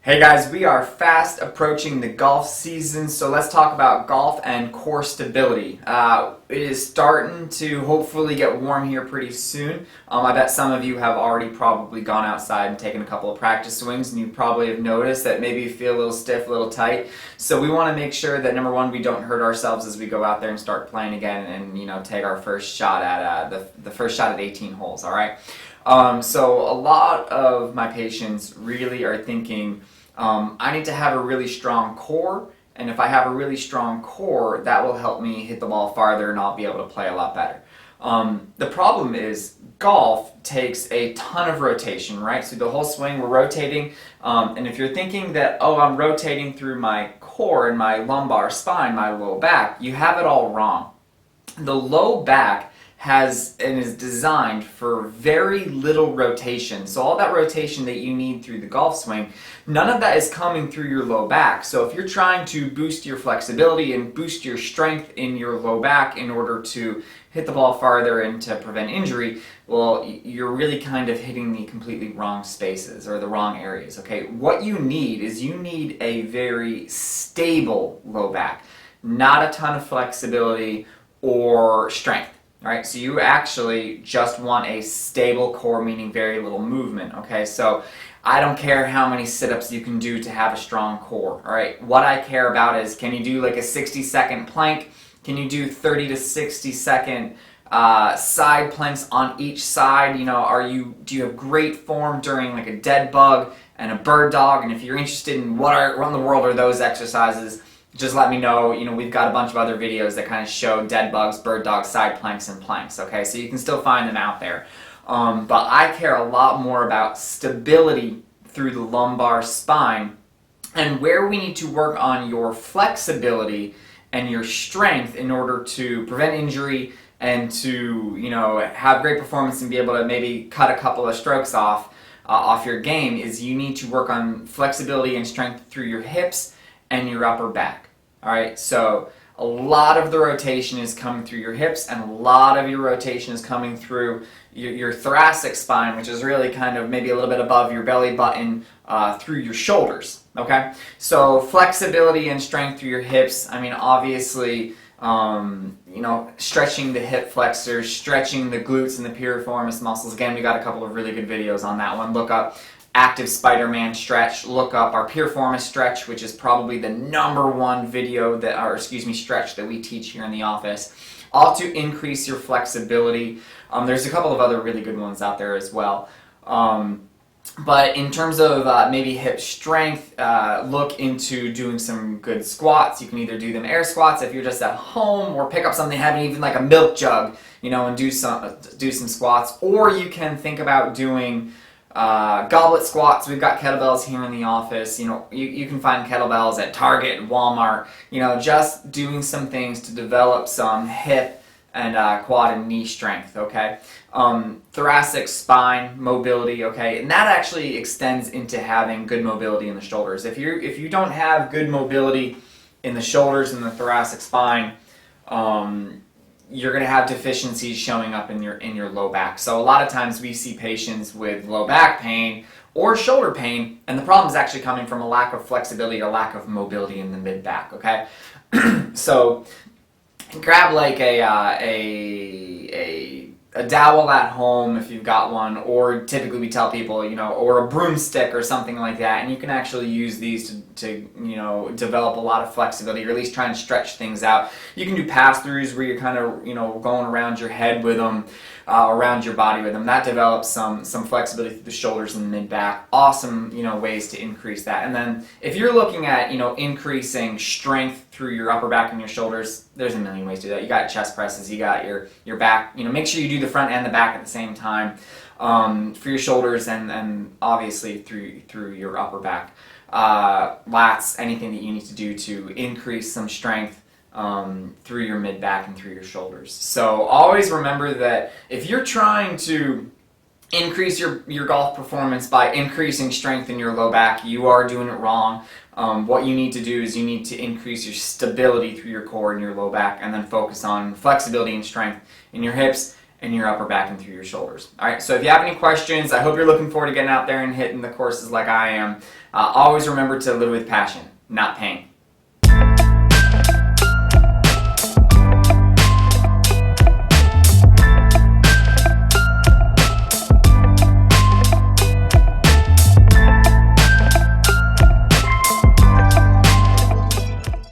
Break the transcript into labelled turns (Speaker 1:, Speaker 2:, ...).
Speaker 1: Hey guys, we are fast approaching the golf season, so let's talk about golf and core stability. It is starting to hopefully get warm here pretty soon. I bet some of you have already probably gone outside and taken a couple of practice swings, and you probably have noticed that maybe you feel a little stiff, a little tight. So we want to make sure that number one, we don't hurt ourselves as we go out there and start playing again, and take our first shot at the first shot at 18 holes. All right. So a lot of my patients really are thinking, I need to have a really strong core, and if I have a really strong core, that will help me hit the ball farther and I'll be able to play a lot better. The problem is golf takes a ton of rotation, right? So the whole swing we're rotating, and if you're thinking that, oh, I'm rotating through my core and my lumbar spine, my low back, you have it all wrong. The low back has and is designed for very little rotation. So all that rotation that you need through the golf swing, none of that is coming through your low back. So if you're trying to boost your flexibility and boost your strength in your low back in order to hit the ball farther and to prevent injury, well, you're really kind of hitting the completely wrong spaces or the wrong areas, okay? What you need is you need a very stable low back, not a ton of flexibility or strength. All right, so you actually just want a stable core, meaning very little movement, okay? So I don't care how many sit-ups you can do to have a strong core, all right? What I care about is, can you do like a 60-second plank? Can you do 30 to 60-second side planks on each side? Do you have great form during like a dead bug and a bird dog? And if you're interested in what in the world are those exercises, just let me know. We've got a bunch of other videos that kind of show dead bugs, bird dogs, side planks, and planks, okay? So you can still find them out there. But I care a lot more about stability through the lumbar spine and where we need to work on your flexibility and your strength in order to prevent injury and to, have great performance and be able to maybe cut a couple of strokes off your game is you need to work on flexibility and strength through your hips and your upper back. All right, so a lot of the rotation is coming through your hips, and a lot of your rotation is coming through your thoracic spine, which is really kind of maybe a little bit above your belly button through your shoulders, okay? So flexibility and strength through your hips, obviously, stretching the hip flexors, stretching the glutes and the piriformis muscles. Again, we got a couple of really good videos on that one. Look up active Spider-Man stretch, look up our piriformis stretch, which is probably the #1 stretch that we teach here in the office, all to increase your flexibility. There's a couple of other really good ones out there as well. But in terms of maybe hip strength, look into doing some good squats. You can either do them air squats if you're just at home, or pick up something heavy, even like a milk jug, and do some squats. Or you can think about doing goblet squats. We've got kettlebells here in the office. You can find kettlebells at Target and Walmart. Just doing some things to develop some hip and quad and knee strength, okay? Thoracic spine mobility, okay? And that actually extends into having good mobility in the shoulders. If you don't have good mobility in the shoulders and the thoracic spine, you're going to have deficiencies showing up in your low back. So a lot of times we see patients with low back pain or shoulder pain, and the problem is actually coming from a lack of flexibility or lack of mobility in the mid back, okay? So grab like a dowel at home if you've got one, or typically we tell people, or a broomstick or something like that, and you can actually use these to develop a lot of flexibility, or at least try and stretch things out. You can do pass-throughs where you're kind of, going around your head with them, around your body with them. That develops some flexibility through the shoulders and the mid-back. Awesome, ways to increase that. And then if you're looking at, increasing strength through your upper back and your shoulders, there's a million ways to do that. You got chest presses, you got your back, make sure you do the front and the back at the same time for your shoulders, and obviously through your upper back. Lats, anything that you need to do to increase some strength through your mid back and through your shoulders. So always remember that if you're trying to increase your golf performance by increasing strength in your low back, you are doing it wrong. What you need to do is you need to increase your stability through your core and your low back, and then focus on flexibility and strength in your hips in your upper back and through your shoulders. All right, so if you have any questions, I hope you're looking forward to getting out there and hitting the courses like I am. Always remember to live with passion, not pain.